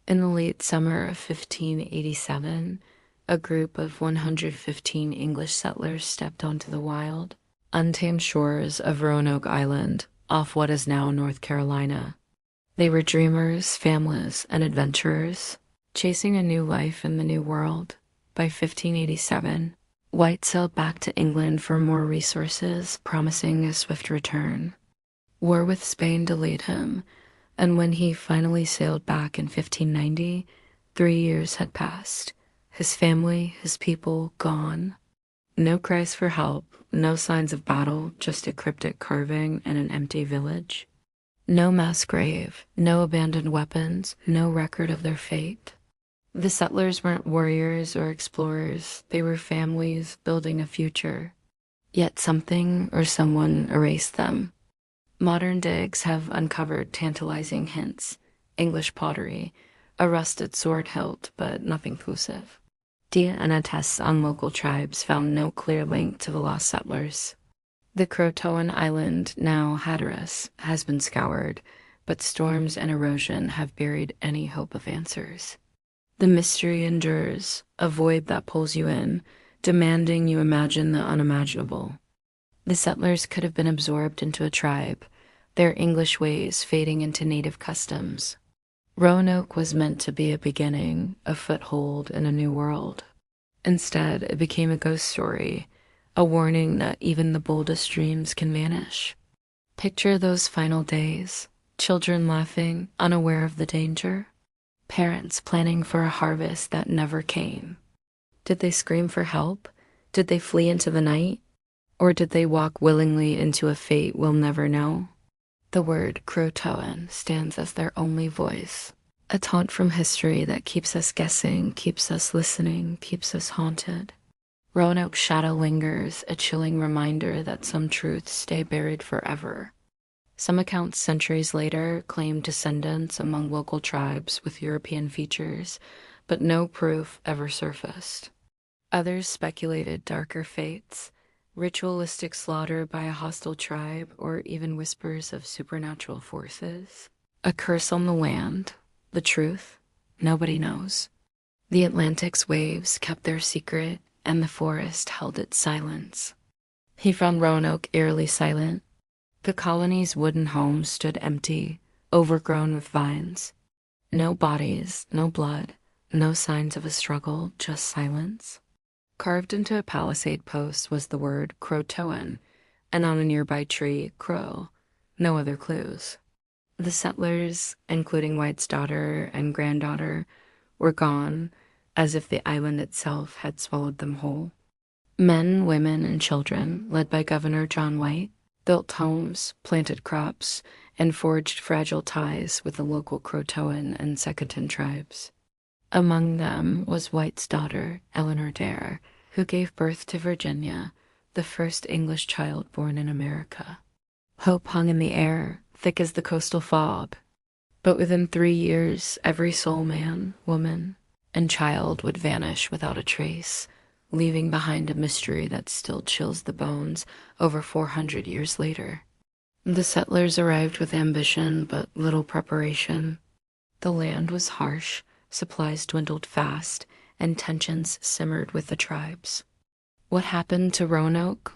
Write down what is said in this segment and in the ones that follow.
In the late summer of 1587, a group of 115 English settlers stepped onto the wild, untamed shores of Roanoke Island off what is now North Carolina. They were dreamers, families, and adventurers, chasing a new life in the New World. By 1587, White sailed back to England for more resources, promising a swift return. War with Spain delayed him, and when he finally sailed back in 1590, 3 years had passed. His family, his people, gone. No cries for help, no signs of battle, just a cryptic carving and an empty village. No mass grave, no abandoned weapons, no record of their fate. The settlers weren't warriors or explorers, they were families building a future. Yet something or someone erased them. Modern digs have uncovered tantalizing hints: English pottery, a rusted sword hilt, but nothing conclusive. DNA tests on local tribes found no clear link to the lost settlers. The CROATOAN Island, now Hatteras, has been scoured, but storms and erosion have buried any hope of answers. The mystery endures, a void that pulls you in, demanding you imagine the unimaginable. The settlers could have been absorbed into a tribe, their English ways fading into native customs. Roanoke was meant to be a beginning, a foothold in a new world. Instead, it became a ghost story, a warning that even the boldest dreams can vanish. Picture those final days, children laughing, unaware of the danger, parents planning for a harvest that never came. Did they scream for help? Did they flee into the night? Or did they walk willingly into a fate we'll never know? The word CROATOAN stands as their only voice, a taunt from history that keeps us guessing, keeps us listening, keeps us haunted. Roanoke's shadow lingers, a chilling reminder that some truths stay buried forever. Some accounts centuries later claim descendants among local tribes with European features, but no proof ever surfaced. Others speculated darker fates, ritualistic slaughter by a hostile tribe, or even whispers of supernatural forces. A curse on the land. The truth? Nobody knows. The Atlantic's waves kept their secret, and the forest held its silence. He found Roanoke eerily silent. The colony's wooden home stood empty, overgrown with vines. No bodies, no blood, no signs of a struggle, just silence. Carved into a palisade post was the word CROATOAN, and on a nearby tree, crow. No other clues. The settlers, including White's daughter and granddaughter, were gone, as if the island itself had swallowed them whole. Men, women, and children, led by Governor John White, built homes, planted crops, and forged fragile ties with the local CROATOAN and Second tribes. Among them was White's daughter, Eleanor Dare, who gave birth to Virginia, the first English child born in America. Hope hung in the air, thick as the coastal fog. But within 3 years, every soul man, woman, and child would vanish without a trace, leaving behind a mystery that still chills the bones over 400 years later. The settlers arrived with ambition but little preparation. The land was harsh, supplies dwindled fast, and tensions simmered with the tribes. What happened to Roanoke?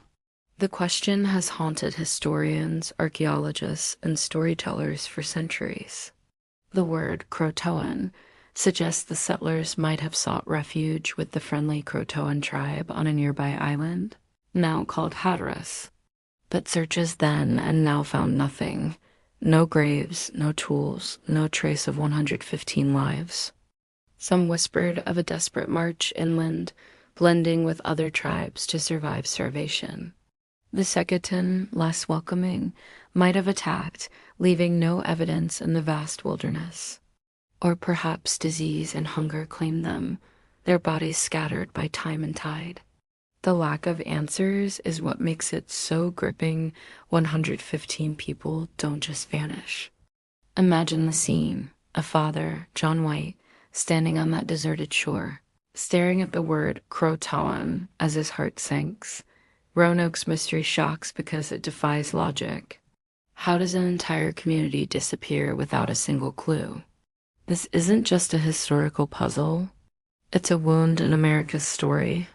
The question has haunted historians, archaeologists, and storytellers for centuries. The word CROATOAN suggests the settlers might have sought refuge with the friendly CROATOAN tribe on a nearby island, now called Hatteras. But searches then and now found nothing. No graves, no tools, no trace of 115 lives. Some whispered of a desperate march inland, blending with other tribes to survive starvation. The Second, less welcoming, might have attacked, leaving no evidence in the vast wilderness. Or perhaps disease and hunger claimed them, their bodies scattered by time and tide. The lack of answers is what makes it so gripping. 115 people don't just vanish. Imagine the scene: a father, John White, standing on that deserted shore, staring at the word CROATOAN as his heart sinks. Roanoke's mystery shocks because it defies logic. How does an entire community disappear without a single clue? This isn't just a historical puzzle, it's a wound in America's story.